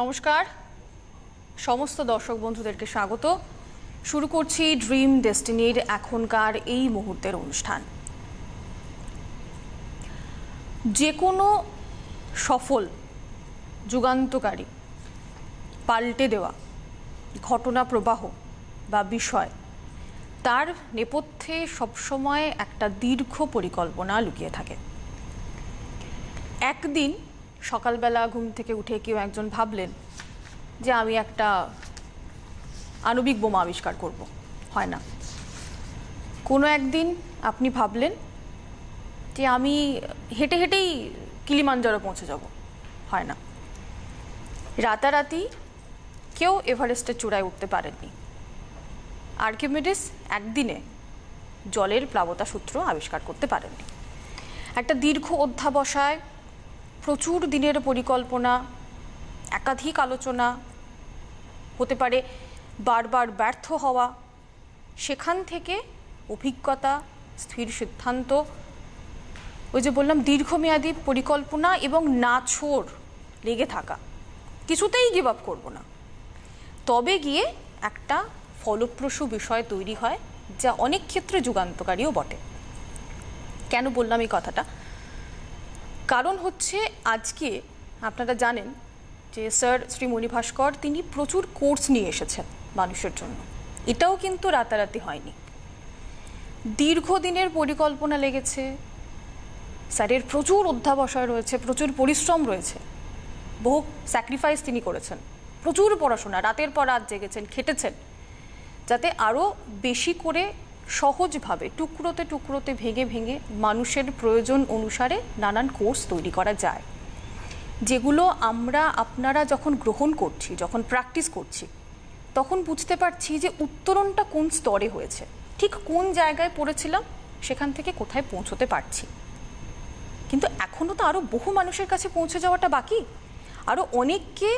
নমস্কার সমস্ত দর্শক বন্ধুদেরকে স্বাগত। শুরু করছি ড্রিম ডেস্টিনির এখনকার এই মুহূর্তের অনুষ্ঠান। যে কোনো সফল যুগান্তকারী পাল্টে দেওয়া ঘটনা প্রবাহ বা বিষয়, তার নেপথ্যে সবসময় একটা দীর্ঘ পরিকল্পনা লুকিয়ে থাকে। একদিন সকালবেলা ঘুম থেকে উঠে কেউ একজন ভাবলেন যে আমি একটা আণবিক বোমা আবিষ্কার করব, হয় না। কোনো একদিন আপনি ভাবলেন যে আমি হেঁটে হেঁটেই কিলিমাঞ্জারো পৌঁছে যাব, হয় না। রাতারাতি কেউ এভারেস্টের চূড়ায় উঠতে পারেননি। আর্কিমিডিস একদিনে জলের প্লাবতা সূত্র আবিষ্কার করতে পারেননি। একটা দীর্ঘ অধ্যাবসায়, প্রচুর দিনের পরিকল্পনা, একাধিক আলোচনা, হতে পারে বারবার ব্যর্থ হওয়া, সেখান থেকে অভিজ্ঞতা, স্থির সিদ্ধান্ত, ওই যে বললাম দীর্ঘমেয়াদী পরিকল্পনা এবং নাছোড় লেগে থাকা, কিছুতেই গিভ আপ করবো না, তবে গিয়ে একটা ফলপ্রসূ বিষয় তৈরি হয়, যা অনেক ক্ষেত্রে যুগান্তকারীও বটে। কেন বললাম এই কথাটা? কারণ হচ্ছে আজকে আপনারা জানেন যে স্যার শ্রী মণি ভাস্কর তিনি প্রচুর কোর্স নিয়ে এসেছেন মানুষের জন্য। এটাও কিন্তু রাতারাতি হয়নি, দীর্ঘদিনের পরিকল্পনা লেগেছে। স্যারের প্রচুর অধ্যাবসায় রয়েছে, প্রচুর পরিশ্রম রয়েছে, বহু স্যাক্রিফাইস তিনি করেছেন, প্রচুর পড়াশোনা, রাতের পর রাত জেগেছেন, খেটেছেন, যাতে আরও বেশি করে সহজভাবে টুকরোতে টুকরোতে ভেঙে ভেঙে মানুষের প্রয়োজন অনুসারে নানান কোর্স তৈরি করা যায়, যেগুলো আপনারা যখন গ্রহণ করছি, যখন প্র্যাকটিস করছি, তখন বুঝতে পারছি যে উত্তরণটা কোন স্তরে হয়েছে, ঠিক কোন জায়গায় পড়েছিলাম, সেখান থেকে কোথায় পৌঁছতে পারছি। কিন্তু এখনও তো আরও বহু মানুষের কাছে পৌঁছে যাওয়াটা বাকি। আরও অনেককে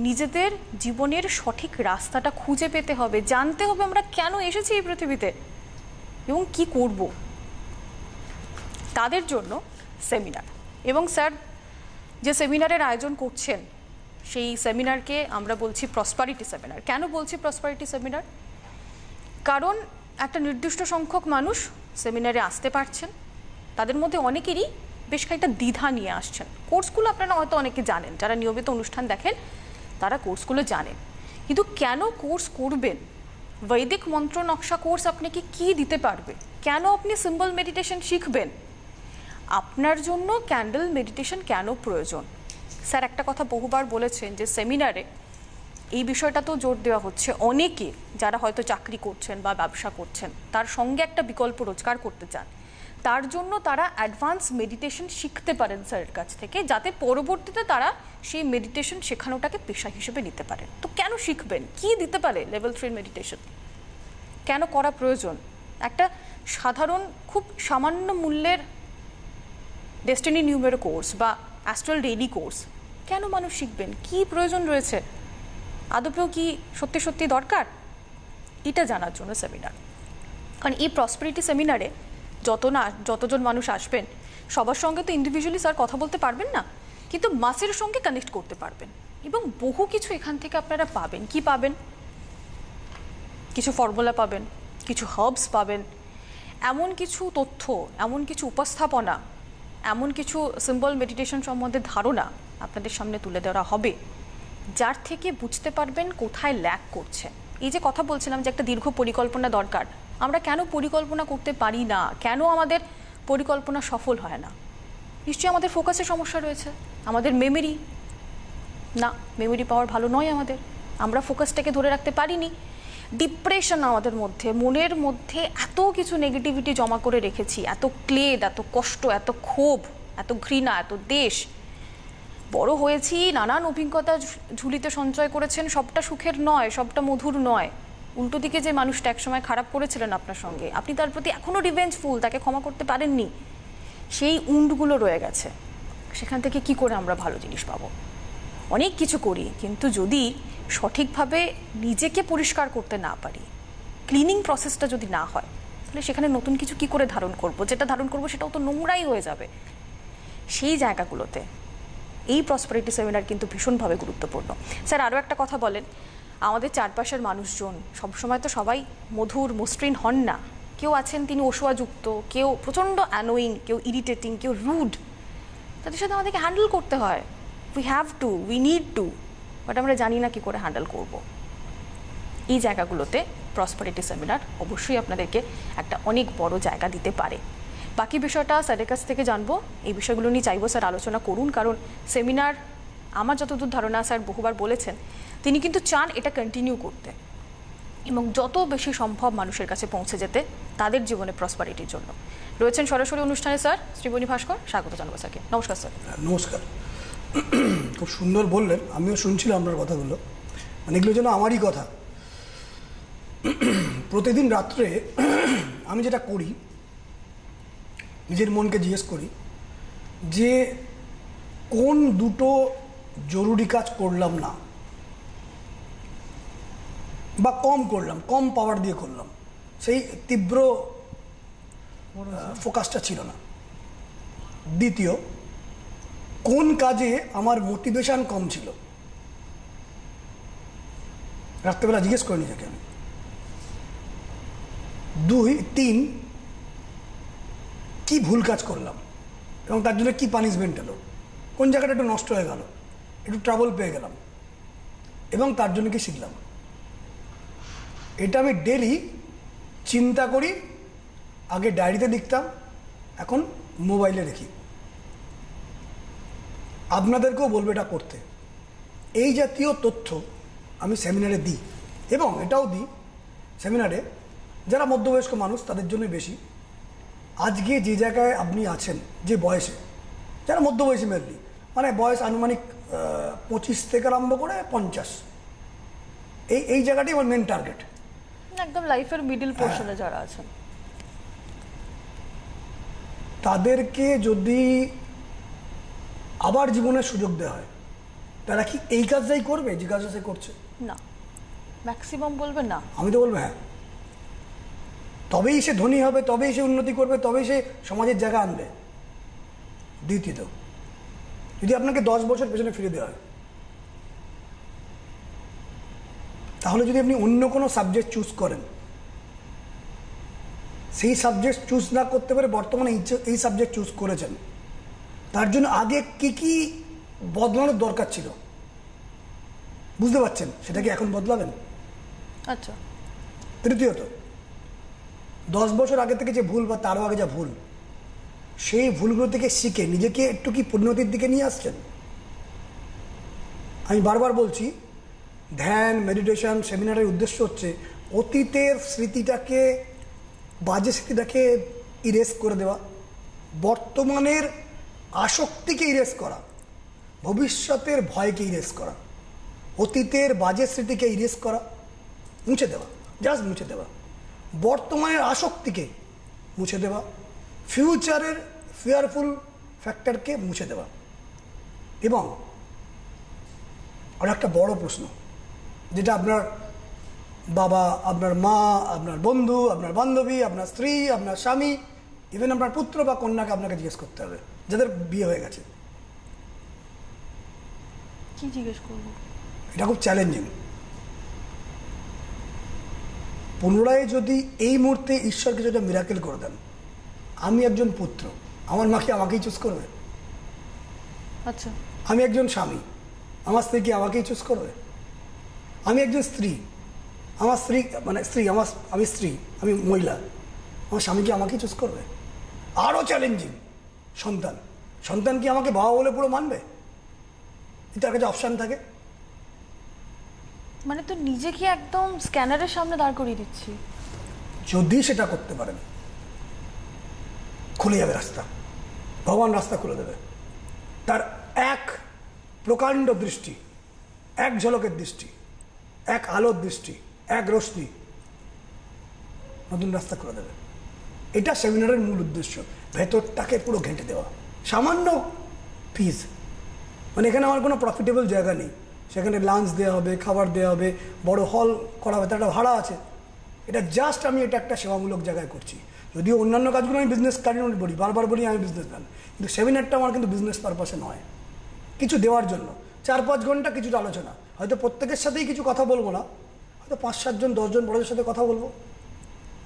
নিজেদের জীবনের সঠিক রাস্তাটা খুঁজে পেতে হবে, জানতে হবে আমরা কেন এসেছি এই পৃথিবীতে এবং কি করব। তাদের জন্য সেমিনার, এবং স্যার যে সেমিনারের আয়োজন করছেন সেই সেমিনারকে আমরা বলছি প্রসপারিটি সেমিনার। কেন বলছি প্রসপারিটি সেমিনার? কারণ একটা নির্দিষ্ট সংখ্যক মানুষ সেমিনারে আসতে পারছেন, তাদের মধ্যে অনেকেরই বেশ কয়েকটা দ্বিধা নিয়ে আসছেন। কোর্সগুলো আপনারা হয়তো অনেকে জানেন, যারা নিয়মিত অনুষ্ঠান দেখেন তারা কোর্সগুলো জানেন, কিন্তু কেন কোর্স করবেন? বৈদিক মন্ত্র নকশা কোর্স আপনাকে কি দিতে পারবে? কেন আপনি সিম্বল মেডিটেশন শিখবেন? আপনার জন্য ক্যান্ডেল মেডিটেশন কেন প্রয়োজন? স্যার একটা কথা বহুবার বলেছেন যে সেমিনারে এই বিষয়টা তো জোর দেওয়া হচ্ছে, অনেকে যারা হয়তো চাকরি করছেন বা ব্যবসা করছেন, তার সঙ্গে একটা বিকল্প রোজগার করতে চান, তার জন্য তারা অ্যাডভান্স মেডিটেশন শিখতে পারেন স্যারের কাছ থেকে, যাতে পরবর্তীতে তারা সেই মেডিটেশন শেখানোটাকে পেশা হিসেবে নিতে পারেন। তো কেন শিখবেন? কি দিতে পারে লেভেল 3 মেডিটেশন? কেন করা প্রয়োজন? একটা সাধারণ খুব সামান্য মূল্যের ডেস্টিনি নিউমেরো কোর্স বা অ্যাস্ট্রাল ডেইলি কোর্স কেন মানুষ শিখবেন? কি প্রয়োজন রয়েছে? আদপেও কি সত্যি সত্যি দরকার? এটা জানার জন্য সেমিনার। কারণ এই প্রসপারিটি সেমিনারে যতজন মানুষ আসবেন, সবার সঙ্গে তো ইন্ডিভিজুয়ালি স্যার কথা বলতে পারবেন না, কিন্তু মাসের সঙ্গে কানেক্ট করতে পারবেন, এবং বহু কিছু এখান থেকে আপনারা পাবেন। কি পাবেন? কিছু ফর্মুলা পাবেন, কিছু হার্বস পাবেন, এমন কিছু তথ্য, এমন কিছু উপস্থাপনা, এমন কিছু সিম্বল মেডিটেশন সম্বন্ধে ধারণা আপনাদের সামনে তুলে দেওয়া হবে, যার থেকে বুঝতে পারবেন কোথায় ল্যাক করছে। এই যে কথা বলছিলাম যে একটা দীর্ঘ পরিকল্পনা দরকার, আমরা কেন পরিকল্পনা করতে পারি না, কেন আমাদের পরিকল্পনা সফল হয় না? নিশ্চয়ই আমাদের ফোকাসের সমস্যা রয়েছে, আমাদের মেমোরি পাওয়ার ভালো নয় আমাদের, আমরা ফোকাসটাকে ধরে রাখতে পারিনি। ডিপ্রেশন আমাদের মধ্যে, মনের মধ্যে এত কিছু নেগেটিভিটি জমা করে রেখেছি, এত ক্লেদ, এত কষ্ট, এত ক্ষোভ, এত ঘৃণা, এত দেশ। বড় হয়েছি, নানান অভিজ্ঞতা ঝুলিতে সঞ্চয় করেছেন, সবটা সুখের নয়, সবটা মধুর নয়। উল্টো দিকে যে মানুষটা একসময় খারাপ করেছিলেন আপনার সঙ্গে, আপনি তার প্রতি এখনও রিভেঞ্জফুল, তাকে ক্ষমা করতে পারেননি, সেই উন্ডগুলো রয়ে গেছে। সেখান থেকে কি করে আমরা ভালো জিনিস পাবো? অনেক কিছু করি, কিন্তু যদি সঠিকভাবে নিজেকে পরিষ্কার করতে না পারি, ক্লিনিং প্রসেসটা যদি না হয়, তাহলে সেখানে নতুন কিছু কি করে ধারণ করব? যেটা ধারণ করব সেটাও তো নোংরাই হয়ে যাবে। সেই জায়গাগুলোতে এই প্রসপারিটি সেমিনার কিন্তু ভীষণভাবে গুরুত্বপূর্ণ। স্যার আরও একটা কথা বলেন, আমাদের চারপাশের মানুষজন সবসময় তো সবাই মধুর মসৃণ হন না, কেউ আছেন তিনি অসুয়াযুক্ত, কেউ প্রচণ্ড অ্যানোয়িং, কেউ ইরিটেটিং, কেউ রুড। তাদের সাথে আমাদেরকে হ্যান্ডেল করতে হয়। We have to, we need to, but আমরা জানি না কী করে হ্যান্ডেল করব। এই জায়গাগুলোতে প্রসপারিটি সেমিনার অবশ্যই আপনাদেরকে একটা অনেক বড় জায়গা দিতে পারে। বাকি বিষয়টা স্যারের কাছ থেকে জানবো, এই বিষয়গুলো নিয়ে চাইবো স্যার আলোচনা করুন, কারণ সেমিনার আমার যতদূর ধারণা স্যার বহুবার বলেছেন তিনি কিন্তু চান এটা কন্টিনিউ করতে এবং যত বেশি সম্ভব মানুষের কাছে পৌঁছে যেতে তাদের জীবনে প্রসপারিটির জন্য। রয়েছেন সরাসরি অনুষ্ঠানে স্যার শ্রীবনী ভাস্কর, স্বাগত জানাবো স্যারকে। নমস্কার স্যার। নমস্কার। খুব সুন্দর বললেন, আমিও শুনছিলাম আপনার কথাগুলো, মানে এগুলো যেন আমারই কথা। প্রতিদিন রাত্রে আমি যেটা করি, নিজের মনকে জিজ্ঞেস করি যে কোন দুটো জরুরি কাজ করলাম না বা কম করলাম, কম পাওয়ার দিয়ে করলাম, সেই তীব্র ফোকাসটা ছিল না। দ্বিতীয়, কোন কাজে আমার মোটিভেশন কম ছিল, রাত্রেবেলা জিজ্ঞেস করে নিজেকে আমি। 2, 3, কি ভুল কাজ করলাম এবং তার জন্য কি পানিশমেন্ট এলো, কোন জায়গাটা একটু নষ্ট হয়ে গেল, একটু ট্রাবল পেয়ে গেলাম এবং তার জন্য কি শিখলাম। এটা আমি ডেলি চিন্তা করি। আগে ডায়েরিতে লিখতাম, এখন মোবাইলে লিখি। আপনাদেরকেও বলবো এটা করতে। এই জাতীয় তথ্য আমি সেমিনারে দিই এবং এটাও দিই সেমিনারে যারা মধ্যবয়স্ক মানুষ তাদের জন্য বেশি। আজকে যে জায়গায় আপনি আছেন, যে বয়সে, যারা মধ্যবয়সী মেনলি, মানে বয়স আনুমানিক 25 থেকে আরম্ভ করে 50, এই জায়গাটাই আমার মেন টার্গেট। একদম লাইফের মিডল পোর্শনে যারা আছেন তাদেরকে যদি আবার জীবনের সুযোগ দেওয়া হয়, তারা কি এই কাজটাই করবে যে কাজটা সে করছে? না, ম্যাক্সিমাম বলবে না। আমি তো বলবো হ্যাঁ। তবেই সে ধনী হবে, তবেই সে উন্নতি করবে, তবেই সে সমাজের জায়গা আনবে। দ্বিতীয়ত, যদি আপনাকে 10 বছর পেছনে ফিরে দেওয়া হয়, তাহলে যদি আপনি অন্য কোনো সাবজেক্ট চুজ করেন, সেই সাবজেক্ট চুজ না করতে পারে বর্তমানে এই সাবজেক্ট চুজ করেছেন, তার জন্য আগে কি কি বদলানোর দরকার ছিল বুঝতে পারছেন, সেটা কি এখন বদলাবেন? আচ্ছা। তৃতীয়ত, 10 বছর আগে থেকে যে ভুল বা তারও আগে যা ভুল, সেই ভুলগুলো থেকে শিখে নিজেকে একটু কি পরিণতির দিকে নিয়ে আসছেন? আমি বারবার বলছি, ধ্যান, মেডিটেশন, সেমিনারের উদ্দেশ্য হচ্ছে অতীতের স্মৃতিটাকে, বাজে স্মৃতিটাকে ইরেজ করে দেওয়া, বর্তমানের আসক্তিকে ইরেজ করা, ভবিষ্যতের ভয়কে ইরেজ করা, অতীতের বাজে স্মৃতিকে ইরেজ করা, মুছে দেওয়া, জাস্ট মুছে দেওয়া, বর্তমানের আসক্তিকে মুছে দেওয়া, ফিউচারের ফিয়ারফুল ফ্যাক্টরকে মুছে দেওয়া। এবং আর একটা বড় প্রশ্ন, যেটা আপনার বাবা, আপনার মা, আপনার বন্ধু, আপনার বান্ধবী, আপনার স্ত্রী, আপনার স্বামী, ইভেন আপনার পুত্র বা কন্যাকে আপনাকে জিজ্ঞেস করতে হবে, যাদের বিয়ে হয়ে গেছে। কি জিজ্ঞেস করব? এটা খুব চ্যালেঞ্জিং। পুনরায় যদি এই মুহূর্তে ঈশ্বরকে যদি মিরাকেল করে দেন, আমি একজন পুত্র, আমার মাকে আমাকেই চুজ করবে? আচ্ছা। আমি একজন স্বামী, আমার স্ত্রীকে আমাকেই চুজ করবে? আমি একজন স্ত্রী, আমার স্ত্রী, মানে স্ত্রী, আমি স্ত্রী, আমি মহিলা, আমার স্বামীকে আমাকেই চুজ করবে? আরও চ্যালেঞ্জিং, সন্তান কি আমাকে বাবা বলে পুরো মানবে? তার কাছে অপশান থাকে। মানে তো নিজেকে একদম স্ক্যানারের সামনে দাঁড় করিয়ে দিচ্ছি। যদি সেটা করতে পারেন, খুলে যাবে রাস্তা, ভগবান রাস্তা খুলে দেবে। তার এক প্রকাণ্ড দৃষ্টি, এক ঝলকের দৃষ্টি, এক আলোর দৃষ্টি, এক রশ্মি নতুন রাস্তা করে দেবে। এটা সেমিনারের মূল উদ্দেশ্য, ভেতরটাকে পুরো ঘেঁটে দেওয়া। সামান্য ফিজ, মানে এখানে আমার কোনো প্রফিটেবল জায়গা নেই, সেখানে লাঞ্চ দেওয়া হবে, খাবার দেওয়া হবে, বড় হল করা হবে, তার একটা ভাড়া আছে। এটা জাস্ট আমি এটা একটা সেবামূলক জায়গায় করছি। যদিও অন্যান্য কাজগুলো আমি বিজনেস কারিগর বলি, বারবার বলি আমি বিজনেসম্যান, কিন্তু সেমিনারটা আমার কিন্তু বিজনেস পারপাসে নয়। কিছু দেওয়ার জন্য 4-5 ঘন্টা কিছুটা আলোচনা, হয়তো প্রত্যেকের সাথেই কিছু কথা বলবো না, হয়তো 5-7 জন 10 জন বড়দের সাথে কথা বলবো,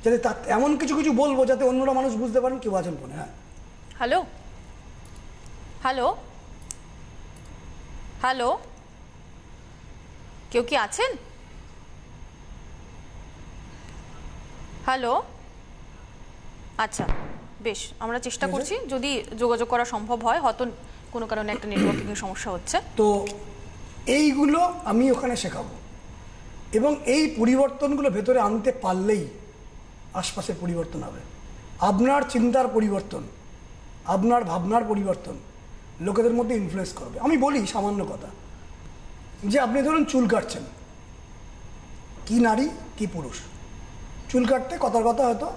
যাতে এমন কিছু কিছু বলবো যাতে অন্যরা মানুষ বুঝতে পারেন কেউ আছেন ফোনে। হ্যাঁ, হ্যালো হ্যালো হ্যালো, কেউ কি আছেন? হ্যালো, আচ্ছা বেশ, আমরা চেষ্টা করছি, যদি যোগাযোগ করা সম্ভব হয়, হয়তো কোনো কারণে একটা নেটওয়ার্কিং সমস্যা হচ্ছে। তো এইগুলো আমি ওখানে শেখাবো, এবং এই পরিবর্তনগুলো ভেতরে আনতে পারলেই আশপাশের পরিবর্তন হবে। আপনার চিন্তার পরিবর্তন, আপনার ভাবনার পরিবর্তন লোকেদের মধ্যে ইনফ্লুয়েন্স করবে। আমি বলি সামান্য কথা, যে আপনি ধরুন চুল কাটছেন, কি নারী কি পুরুষ, চুল কাটতে কথার কথা হয়তো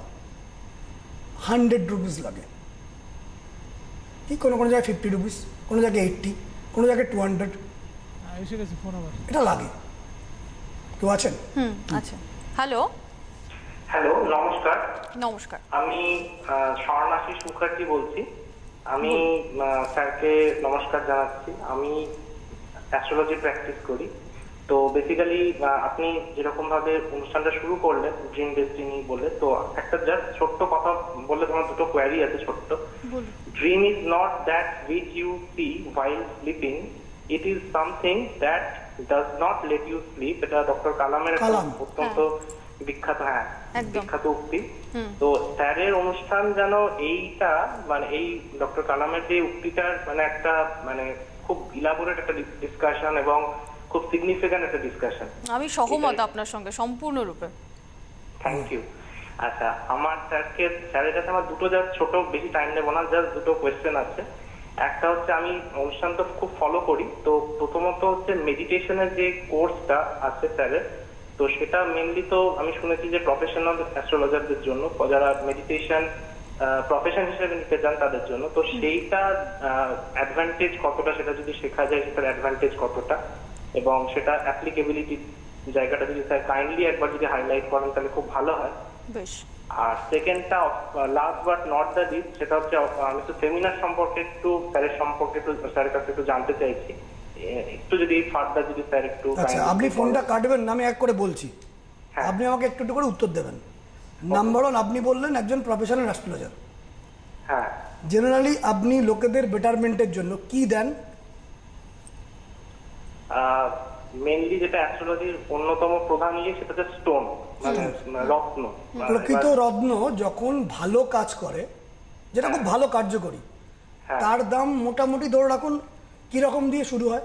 100 রুপিস লাগে, কি কোনো কোনো জায়গায় 50 রুপিস, কোনো জায়গায় 80, কোনো জায়গায় 200, এটা লাগে। কেউ আছেন? আচ্ছা, হ্যালো হ্যালো, নমস্কার। নমস্কার। আমি স্বর্ণাশিস মুখার্জি বলছি। আমি স্যারকে নমস্কার জানাচ্ছি। আমি অ্যাস্ট্রোলজি প্র্যাকটিস করি। তো বেসিক্যালি আপনি যেরকম ভাবে অনুষ্ঠানটা শুরু করলেন ড্রিম ডেস্টিনি বলে, তো একটা জাস্ট ছোট্ট কথা বললে, তোমার দুটো কোয়ারি আছে ছোট্ট। Dream is not that which you see while sleeping, it is something that does not let you sleep. এটা ডক্টর কালামের অত্যন্ত বিখ্যাত, বিখ্যাত উক্তি। তো স্যারের অনুষ্ঠান যেন এইটা, মানে এই ডক্টর কালামের যে উক্তিটার মানে একটা মানে খুব ইলাবোরেট একটা ডিসকাশন এবং খুব সিগনিফিক্যান্ট একটা ডিসকাশন। আমি সহমত আপনার সঙ্গে সম্পূর্ণরূপে। Thank you. আচ্ছা, আমার স্যারের কাছে আমার দুটো জাস্ট ছোট, বেশি টাইম নেবো না, জাস্ট দুটো কোয়েশ্চেন আছে। একটা হচ্ছে, আমি অনুষ্ঠান তো খুব ফলো করি, তো প্রথমত হচ্ছে মেডিটেশনের যে কোর্সটা আছে স্যারের, তো সেটা মেনলি তো আমি শুনেছি যে প্রফেশনাল অ্যাস্ট্রোলজারদের জন্য, যারা মেডিটেশন প্রফেশন হিসেবে নিতে চান তাদের জন্য। তো সেইটা অ্যাডভান্টেজ কতটা, সেটা যদি শেখা যায় সেটার অ্যাডভান্টেজ কতটা, এবং সেটা অ্যাপ্লিকেবিলিটি জায়গাটা যদি স্যার কাইন্ডলি একবার যদি হাইলাইট করেন তাহলে খুব ভালো হয়। বেশ। আর সেকেন্ডটা, last but not the least, সেটা হচ্ছে আমি তো সেমিনার সম্পর্কে একটু স্যারের সম্পর্কে একটু স্যারের কাছে একটু জানতে চাইছি, একটু যদি ফার্দার যদি স্যার একটু। আচ্ছা, আপনি ফোনটা কাটবেন না, আমি এক করে বলছি, আপনি আমাকে একটু একটু করে উত্তর দেবেন। নাম্বার 1, আপনি বললেন একজন প্রফেশনাল অ্যাস্ট্রোলজার। হ্যাঁ। জেনারেলি আপনি লোকেদের বেটারমেন্টের জন্য কি দেন? মেইনলি যেটা অ্যাস্ট্রোলজির অন্যতম প্রধান সেটা হচ্ছে স্টোন, মানে রত্ন। প্রকৃত রত্ন যখন ভালো কাজ করে, যেটা খুব ভালো কার্যকরী, তার দাম মোটামুটি ধরে রাখুন কিরকম দিয়ে শুরু হয়?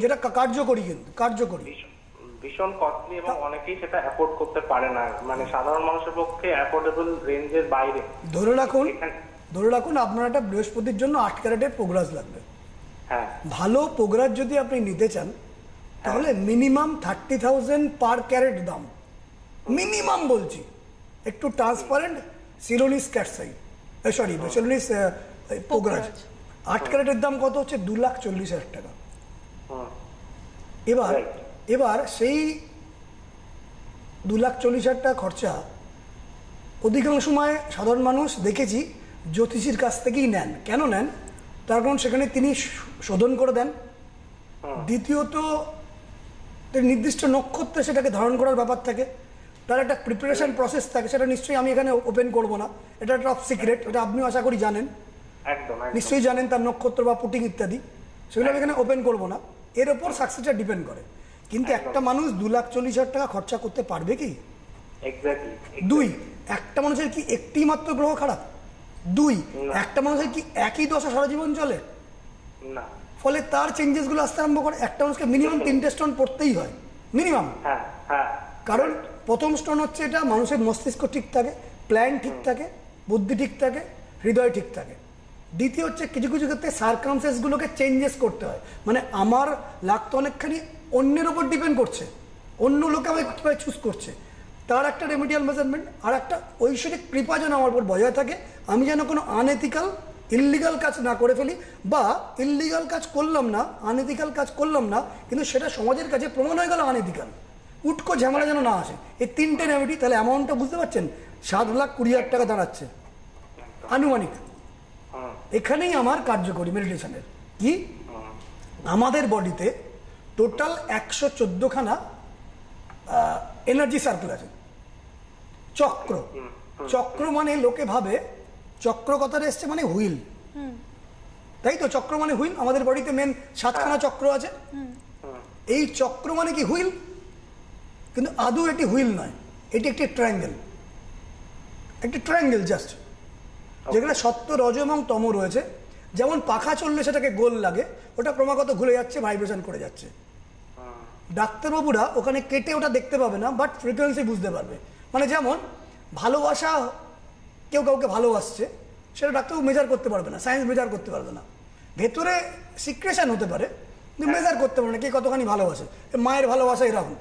যেটা কার্যকরী, কিন্তু কার্যকরী ভীষণ কস্টলি, এবং অনেকেই সেটা অ্যাফোর্ড করতে পারে না, মানে সাধারণ মানুষের পক্ষে অ্যাফোর্ডেবল রেঞ্জের বাইরে। ধরে রাখুন আপনার একটা বৃহস্পতির জন্য 8 ক্যারেটের প্রোগ্রাস লাগবে। ভালো প্রোগ্রাস যদি আপনি নিতে চান তাহলে মিনিমাম 30,000 পার ক্যারেট দাম, মিনিমাম বলছি। একটু transparent Ceylonese cat's eye, sorry Ceylonese প্রোগ্রাস 8 ক্যারেটের দাম কত হচ্ছে? 2,40,000 টাকা। এবার সেই 2,40,000 টাকা খরচা অধিকাংশ সময় সাধারণ মানুষ দেখেছি জ্যোতিষীর কাছ থেকেই নেন। কেন নেন? তার কারণ সেখানে তিনি শোধন করে দেন। দ্বিতীয়ত, নির্দিষ্ট নক্ষত্রে সেটাকে ধারণ করার ব্যাপার থাকে, তার একটা প্রিপারেশন প্রসেস থাকে, সেটা নিশ্চয়ই আমি এখানে ওপেন করব না, এটা একটা টপ সিক্রেট, এটা আপনিও আশা করি জানেন, নিশ্চয়ই জানেন তার নক্ষত্র বা পুটিং ইত্যাদি, সেগুলো আমি এখানে ওপেন করব না। এর ওপর সাকসেসটা ডিপেন্ড করে। কিন্তু একটা মানুষ 2,40,000 টাকা খরচা করতে পারবে কি? 2, একটা মানুষের কি একটি মাত্র গ্রহ খারাপ? 2, একটা মানুষের কি একই দশা সারা জীবন চলে? না। ফলে তার চেঞ্জেস গুলো আসতে আরম্ভ করে। একটা মানুষকে মিনিমাম 3টে স্টোন পড়তেই হয়, মিনিমাম। কারণ প্রথম স্টোন হচ্ছে এটা মানুষের মস্তিষ্ক ঠিক থাকে, প্ল্যান ঠিক থাকে, বুদ্ধি ঠিক থাকে, হৃদয় ঠিক থাকে। দ্বিতীয় হচ্ছে কিছু কিছু ক্ষেত্রে সার্কামস্টেন্স গুলোকে চেঞ্জেস করতে হয়, মানে আমার লাগ তো অনেকখানি অন্যের ওপর ডিপেন্ড করছে, অন্য লোকে আমাকে কীভাবে চুজ করছে, তার একটা রেমিডিয়াল মেজারমেন্ট। আর একটা ঐশ্বরিক কৃপা যেন আমার উপর বজায় থাকে, আমি যেন কোনো আনএথিক্যাল ইললিগাল কাজ না করে ফেলি, বা ইললিগাল কাজ করলাম না, আনএথিক্যাল কাজ করলাম না, কিন্তু সেটা সমাজের কাছে প্রমাণ হয়ে গেল আনএথিক্যাল, উটকো ঝামেলা যেন না আসে। এই 3টে রেমেডি, তাহলে অ্যামাউন্টটা বুঝতে পারছেন, 7,20,000 টাকা দাঁড়াচ্ছে আনুমানিক। এখানেই আমার কার্যকরী মেডিটেশনের কি আমাদের বডিতে টোটাল 114খানা এনার্জি সার্কেল আছে। চক্র, চক্র মানে লোকে ভাবে চক্র কথাটা এসছে মানে হুইল, তাই তো? চক্র মানে হুইল, আমাদের বডিতে মেন 7খানা চক্র আছে। এই চক্র মানে কি হুইল, কিন্তু আদৌ এটি হুইল নয়, এটি একটি ট্রায়াঙ্গেল, একটি ট্রায়াঙ্গেল জাস্ট, যেখানে সত্য, রজ এবং তম রয়েছে। যেমন পাখা চললে সেটাকে গোল লাগে, ওটা ক্রমাগত ঘুরে যাচ্ছে, ভাইব্রেশন করে যাচ্ছে। ডাক্তারবাবুরা ওখানে কেটে ওটা দেখতে পাবে না, বাট ফ্রিকোয়েন্সি বুঝতে পারবে। মানে যেমন ভালোবাসা, কেউ কাউকে ভালোবাসছে, সেটা ডাক্তারবাবু মেজার করতে পারবে না, সায়েন্স মেজার করতে পারবে না। ভেতরে সিক্রেশন হতে পারে, কিন্তু মেজার করতে পারবে না কে কতখানি ভালোবাসে। মায়ের ভালোবাসা এরকম,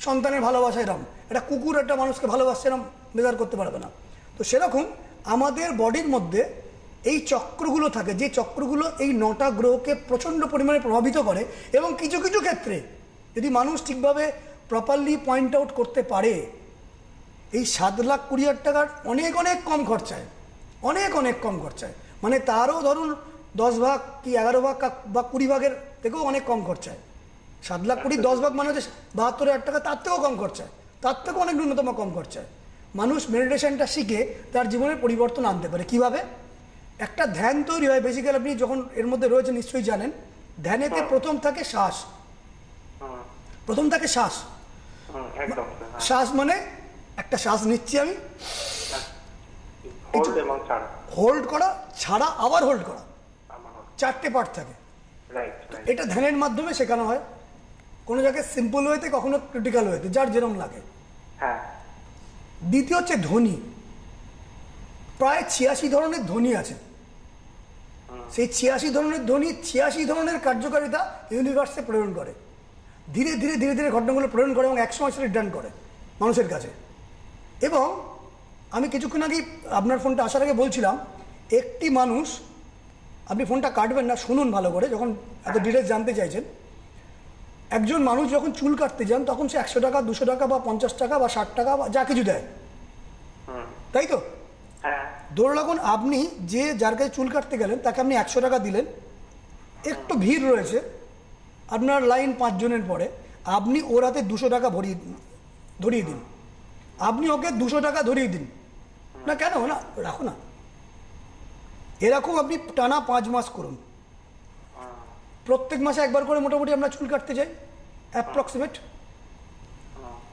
সন্তানের ভালোবাসা এরকম, একটা কুকুর একটা মানুষকে ভালোবাসছে এরকম মেজার করতে পারবে না। তো সেরকম আমাদের বডির মধ্যে এই চক্রগুলো থাকে, যে চক্রগুলো এই 9টা গ্রহকে প্রচণ্ড পরিমাণে প্রভাবিত করে। এবং কিছু কিছু ক্ষেত্রে যদি মানুষ ঠিকভাবে প্রপারলি পয়েন্ট আউট করতে পারে, এই 7,20,000 টাকার অনেক অনেক কম খরচায়, অনেক অনেক কম খরচায়, মানে তারও ধরুন 10 ভাগ কি 11 ভাগ বা 20 ভাগের থেকেও অনেক কম খরচায়। 7,20,000 10 ভাগ মানে হচ্ছে 72,000 টাকা, তার থেকেও কম খরচায়, তার থেকেও অনেক ন্যূনতম কম খরচায় মানুষ মেডিটেশনটা শিখে তার জীবনে পরিবর্তন আনতে পারে। কিভাবে? একটা ধ্যান তৈরি হয় বেসিক্যালি, আপনি যখন এর মধ্যে রয়েছে নিশ্চয়ই জানেন, ধ্যানেতে প্রথম থাকে শ্বাস, প্রথম থাকে শ্বাস। শ্বাস মানে একটা শ্বাস নিচ্ছি আমি, হোল্ড করা, ছাড়া, আবার হোল্ড করা, 4টে পার্ট থাকে। এটা ধ্যানের মাধ্যমে শেখানো হয়, কোনো জায়গায় সিম্পল ওয়েতে, কখনো ক্রিটিক্যাল ওয়েতে, যার যেরকম লাগে। দ্বিতীয় হচ্ছে ধ্বনি, প্রায় 86 ধরনের ধ্বনি আছে। সেই 86 ধরনের ধ্বনি 86 ধরনের কার্যকারিতা ইউনিভার্সে প্রেরণ করে, ধীরে ধীরে ধীরে ধীরে ঘটনাগুলো প্রেরণ করে এবং একসময় সেটা রিটার্ন করে মানুষের কাছে। এবং আমি কিছুক্ষণ আগে আপনার ফোনটা আসার আগে বলছিলাম, একটি মানুষ, আপনি ফোনটা কাটবেন না, শুনুন ভালো করে, যখন এত ডিটেলস জানতে চাইছেন। একজন মানুষ যখন চুল কাটতে যান, তখন সে 100 টাকা, 200 টাকা বা 50 টাকা বা 60 টাকা বা যা কিছু দেয়, তাই তো? ধরে রাখুন আপনি যে যার কাছে চুল কাটতে গেলেন, তাকে আপনি 100 টাকা দিলেন, একটু ভিড় রয়েছে, আপনার লাইন 5 জনের পরে, আপনি ওর হাতে 200 টাকা ধরিয়ে দিন, আপনি ওকে 200 টাকা ধরিয়ে দিন না, কেন না, রাখো না। এরকম আপনি টানা 5 মাস করুন, প্রত্যেক মাসে একবার করে মোটামুটি আমরা চুল কাটতে যাই অ্যাপ্রক্সিমেট।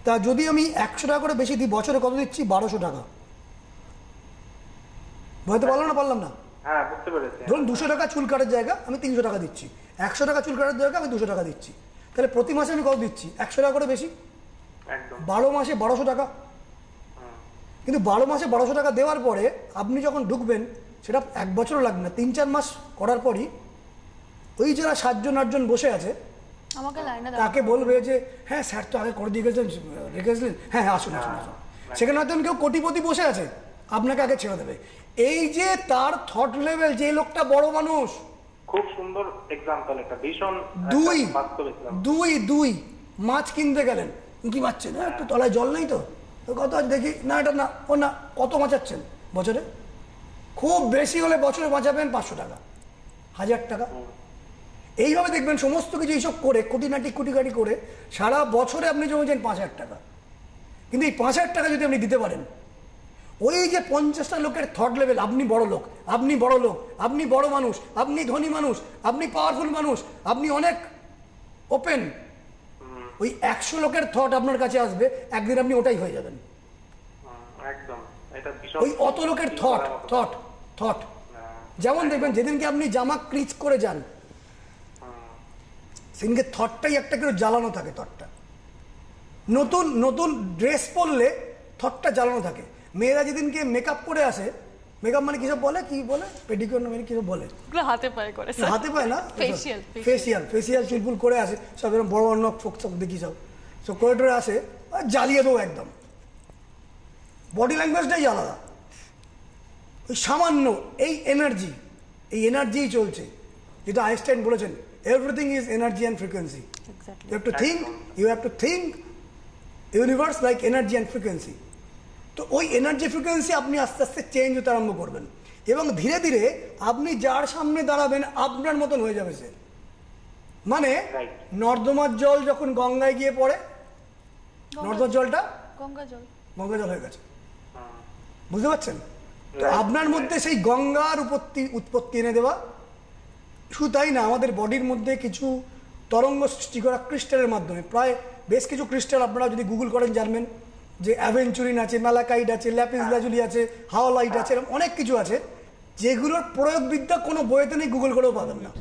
তা যদি আমি 100 টাকা করে বেশি দিই, বছরে কত দিচ্ছি? 1200 টাকা। বুঝতে পারলাম না? পারলাম না? ধরুন 200 টাকা চুল কাটার জায়গা আমি 300 টাকা দিচ্ছি, 100 টাকা চুল কাটার জায়গা আমি 200 টাকা দিচ্ছি, তাহলে প্রতি মাসে আমি কত দিচ্ছি? 100 টাকা করে বেশি, 12 মাসে 1200 টাকা। কিন্তু 12 মাসে 1200 টাকা দেওয়ার পরে আপনি যখন ঢুকবেন, সেটা 1 বছরও লাগবে না, 3-4 মাস করার পরই ওই যারা 7জন 8জন বসে আছে তাকে বলবে যে হ্যাঁ স্যার তো আগে করে দিয়ে গেছেন, রেখেছিলেন, হ্যাঁ হ্যাঁ আসুন আসুন আসুন। সেখানে হয়তো কেউ কোটিপতি বসে আছে, আপনাকে আগে ছেড়ে দেবে। এই যে তার থট লেভেল, যে লোকটা বড় মানুষ, খুব সুন্দর এক্সাম্পল, একটা ভীষণ দুই মাছ কিনতে গেলেন, কি মাছছেন? হ্যাঁ একটু তলায় জল নেই তো, কত আছে দেখি, না এটা না, ও না, কত বাঁচাচ্ছেন বছরে? খুব বেশি হলে বছরে বাঁচাবেন 500 টাকা, 1000 টাকা। এইভাবে দেখবেন সমস্ত কিছু এইসব করে, কোটিকাটি করে সারা বছরে আপনি জমেছেন 5000 টাকা। কিন্তু এই 5000 টাকা যদি আপনি দিতে পারেন, ওই যে 50টা লোকের থট লেভেল, আপনি বড় লোক, আপনি বড় লোক, আপনি বড় মানুষ, আপনি ধনী মানুষ, আপনি পাওয়ারফুল মানুষ, আপনি অনেক ওপেন, ওই 100 লোকের থট আপনার কাছে আসবে, একদিন আপনি ওটাই হয়ে যাবেন। ওই অত লোকের থট যেমন দেখবেন, যেদিনকে আপনি জামা ক্রিচ করে যান, সেদিনকে থটটাই একটা করে জ্বালানো থাকে। থটটা নতুন নতুন ড্রেস পরলে থটটা জ্বালানো থাকে। মেয়েরা যেদিনকে মেকআপ করে আসে, মেকআপ মানে কিসব বলে, কি বলে, পেডিকিউর না কিসব বলে, হাতে পায়ে করে, হাতে পায় না, ফেসিয়াল চুলপুল করে আসে, সব এরকম বড় বড় নখ ফোক দেখি সব করে টোরে আসে, জ্বালিয়ে দেবো একদম। বডি ল্যাঙ্গুয়েজটাই আলাদা। ওই সামান্য এই এনার্জি চলছে, যেটা আইনস্টাইন বলেছেন, everything is energy and frequency. You have to think universe like energy and frequency. তো ওই এনার্জি ফ্রিকোয়েন্সি আপনি আস্তে আস্তে চেঞ্জ হতে আরম্ভ করবেন। এবং ধীরে ধীরে আপনি যার সামনে দাঁড়াবেন আপনার মতন হয়ে যাবে সে। মানে Right. নর্দমার জল যখন গঙ্গায় গিয়ে পড়ে, নর্দমার জলটা গঙ্গা জল গঙ্গা জল হয়ে গেছে, হুম, বুঝতে পারছেন? তো Right. আপনার মধ্যে সেই গঙ্গার উৎপত্তি এনে দেওয়া। শুধু তাই না, আমাদের বডির মধ্যে কিছু তরঙ্গ সৃষ্টি করা ক্রিস্টালের মাধ্যমে, প্রায় বেশ কিছু ক্রিস্টাল আপনারা যদি গুগল করেন জানবেন যে অ্যাভেঞ্চুরিন আছে, ম্যালাকাইট আছে, ল্যাপিস লাজুলি আছে, হাওলাইট আছে, এরকম অনেক কিছু আছে যেগুলোর প্রয়োগবিদ্যা কোনো বইতে নেই, গুগল করেও পাবেন না।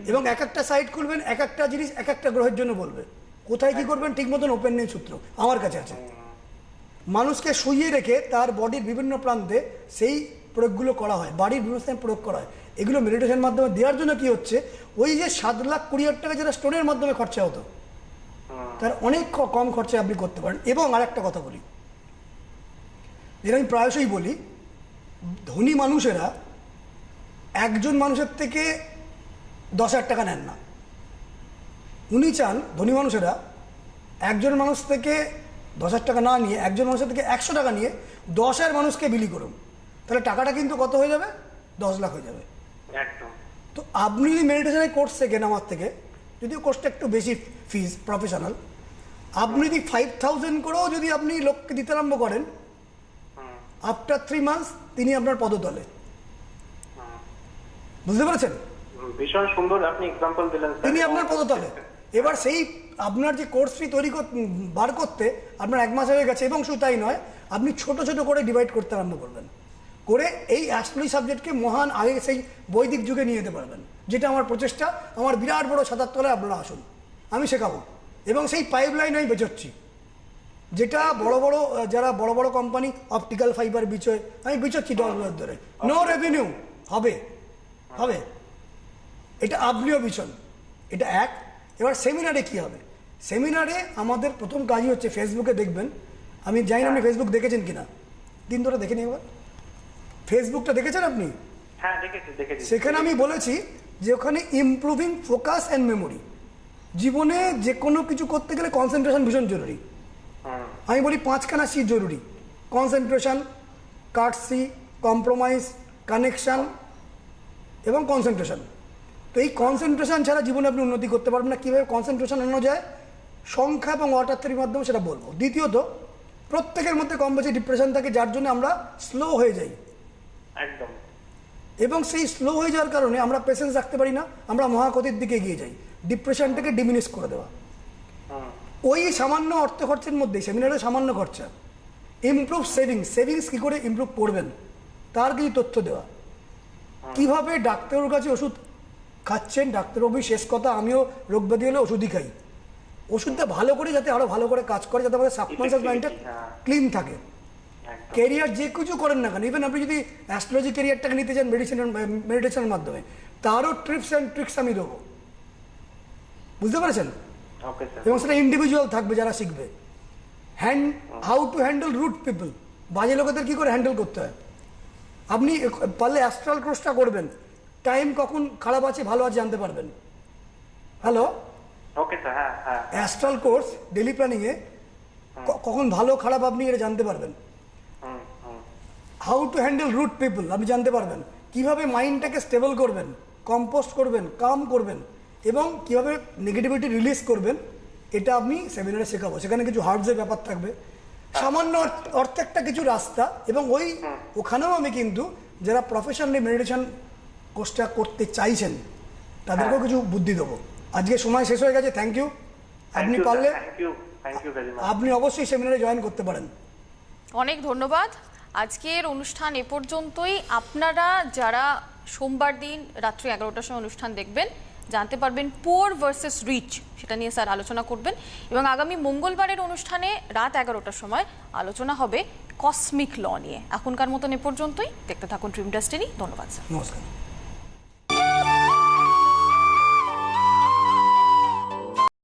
এবং এক একটা সাইট খুলবেন, এক একটা জিনিস এক একটা গ্রহের জন্য বলবে, কোথায় কি করবেন ঠিক মতন ওপেন নেই সূত্র আমার কাছে আছে। মানুষকে শুইয়ে রেখে তার বডির বিভিন্ন প্রান্তে সেই প্রয়োগগুলো করা হয়, বাড়ির বিভিন্ন স্থানে প্রয়োগ করা হয়। এগুলো মেডিটেশন মাধ্যমে দেওয়ার জন্য কি হচ্ছে, ওই যে 7,20,000 টাকা যেটা স্টোনের মাধ্যমে খরচা হতো তার অনেক কম খরচায় আপনি করতে পারেন। এবং আরেকটা কথা বলি, যেটা আমি প্রায়শই বলি, ধনী মানুষেরা একজন মানুষের থেকে 10,000 টাকা নেন না। উনি চান ধনী মানুষেরা একজন মানুষ থেকে 10,000 টাকা না নিয়ে একজন মানুষের থেকে 100 টাকা নিয়ে 10,000 মানুষকে বিলি করুন, তাহলে টাকাটা কিন্তু কত হয়ে যাবে, 10 লাখ হয়ে যাবে। একদম। তো আপনি যদি মেডিটেশনের কোর্স শেখেন আমার থেকে, যদিও কোর্সটা একটু বেশি ফিজ প্রফেশনাল, আপনি যদি 5,000 করেও যদি আপনি লোককে দিতে আরম্ভ করেন, আফটার 3 মান্থস তিনি আপনার পদতলে। বুঝতে পেরেছেন? ভীষণ সুন্দর আপনি এক্সাম্পল দিলেন স্যার। তিনি আপনার পদতলে। এবার সেই আপনার যে কোর্স ফি তৈরি বার করতে আপনার 1 মাস হয়ে গেছে, এবং শুধু তাই নয়, আপনি ছোট ছোট করে ডিভাইড করতে আরম্ভ করবেন, করে এই অ্যাস্ট্রোলজি সাবজেক্টকে মহান আগে সেই বৈদিক যুগে নিয়ে যেতে পারবেন। যেটা আমার প্রচেষ্টা, আমার বিরাট বড় 7 তলায় আপনারা আসুন, আমি শেখাবো। এবং সেই পাইপলাইন আমি বেচোচ্ছি, যেটা বড় বড় যারা বড় বড় কোম্পানি অপটিক্যাল ফাইবার বিচয়, আমি বিচোচ্ছি 10 বছর ধরে। নো রেভিনিউ, হবে হবে, এটা আপনিও বিচন, এটা এক। এবার সেমিনারে কি হবে, সেমিনারে আমাদের প্রথম কাজই হচ্ছে, ফেসবুকে দেখবেন, আমি জানি না আপনি ফেসবুক দেখেছেন কিনা, দিন ধরে দেখে নিন একবার, ফেসবুকটা দেখেছেন আপনি? হ্যাঁ দেখেছি। সেখানে আমি বলেছি যে ওখানে ইমপ্রুভিং ফোকাস অ্যান্ড মেমোরি, জীবনে যে কোনো কিছু করতে গেলে কনসেন্ট্রেশন ভীষণ জরুরি। আমি বলি 5খানা সি জরুরি: কনসেন্ট্রেশন, কার্টসি, কম্প্রোমাইজ, কানেকশন এবং কনসেন্ট্রেশন। তো এই কনসেন্ট্রেশন ছাড়া জীবনে আপনি উন্নতি করতে পারবেন না। কীভাবে কনসেন্ট্রেশন আনানো যায়, সংখ্যা এবং ওয়াটার থিওরির মাধ্যমে সেটা বলবো। দ্বিতীয়ত, প্রত্যেকের মধ্যে কম বেশি ডিপ্রেশন থাকে, যার জন্য আমরা স্লো হয়ে যাই। একদম। এবং সেই স্লো হয়ে যাওয়ার কারণে আমরা পেশেন্স রাখতে পারি না, আমরা মহাক্ষতির দিকে এগিয়ে যাই। ডিপ্রেশনটাকে ডিমিনিশ করে দেওয়া, ওই সামান্য অর্থ খরচের মধ্যে, সেমিনারে সামান্য খরচা। ইমপ্রুভ সেভিংস কী করে ইমপ্রুভ করবেন তার কিছু তথ্য দেওয়া। কিভাবে ডাক্তারের কাছে ওষুধ খাচ্ছেন, ডাক্তারবাবু শেষ কথা, আমিও রোগ ব্যাধি হলে ওষুধই খাই, ওষুধটা ভালো করে যাতে আরো ভালো করে কাজ করে, যাতে আমাদের সাবকনশিয়াস মাইন্ডটা ক্লিন থাকে। ক্যারিয়ার যে কিছু করেন না কেন, ইভেন আপনি যদি অ্যাস্ট্রোলজি ক্যারিয়ারটাকে নিতে চান মেডিটেশনের মাধ্যমে, তারও ট্রিপস অ্যান্ড ট্রিক্স আমি দেবো, বুঝতে পারছেন? এবং সেটা ইন্ডিভিজুয়াল থাকবে যারা শিখবে। How to handle rude people, বাজে লোকেদের কি করে হ্যান্ডেল করতে হয়। আপনি পারলে অ্যাস্ট্রাল কোর্সটা করবেন, টাইম কখন খারাপ আছে ভালো আছে জানতে পারবেন। Hello, okay sir. হ্যাঁ হ্যাঁ, অ্যাস্ট্রাল কোর্স ডেলি প্ল্যানিংয়ে কখন ভালো খারাপ আপনি এটা জানতে পারবেন। How to handle rude people আপনি জানতে পারবেন, কিভাবে মাইন্ডটাকে স্টেবল করবেন, কম্পোস্ট করবেন, কাম করবেন, এবং কিভাবে নেগেটিভিটি রিলিজ করবেন, এটা আমি সেমিনারে শেখাবো। সেখানে কিছু হার্ডসের ব্যাপার থাকবে, সামান্য অর্থেকটা কিছু রাস্তা, এবং ওখানেও আমি কিন্তু যারা প্রফেশনালি মেডিটেশন কোর্সটা করতে চাইছেন তাদেরকেও কিছু বুদ্ধি দেবো। আজকে সময় শেষ হয়ে গেছে, থ্যাংক ইউ। আপনি পারলে আপনি অবশ্যই সেমিনারে জয়েন করতে পারেন। অনেক ধন্যবাদ। আজকের অনুষ্ঠান এ পর্যন্তই। আপনারা যারা সোমবার দিন রাত্রি 11টার সময় অনুষ্ঠান দেখবেন, জানতে পারবেন পোর ভার্সেস রিচ, সেটা নিয়ে স্যার আলোচনা করবেন। এবং আগামী মঙ্গলবারের অনুষ্ঠানে রাত 11টার সময় আলোচনা হবে কসমিক ল নিয়ে। এখনকার মতন এ পর্যন্তই। দেখতে থাকুন ড্রিম ডেস্টিনি। ধন্যবাদ স্যার। নমস্কার।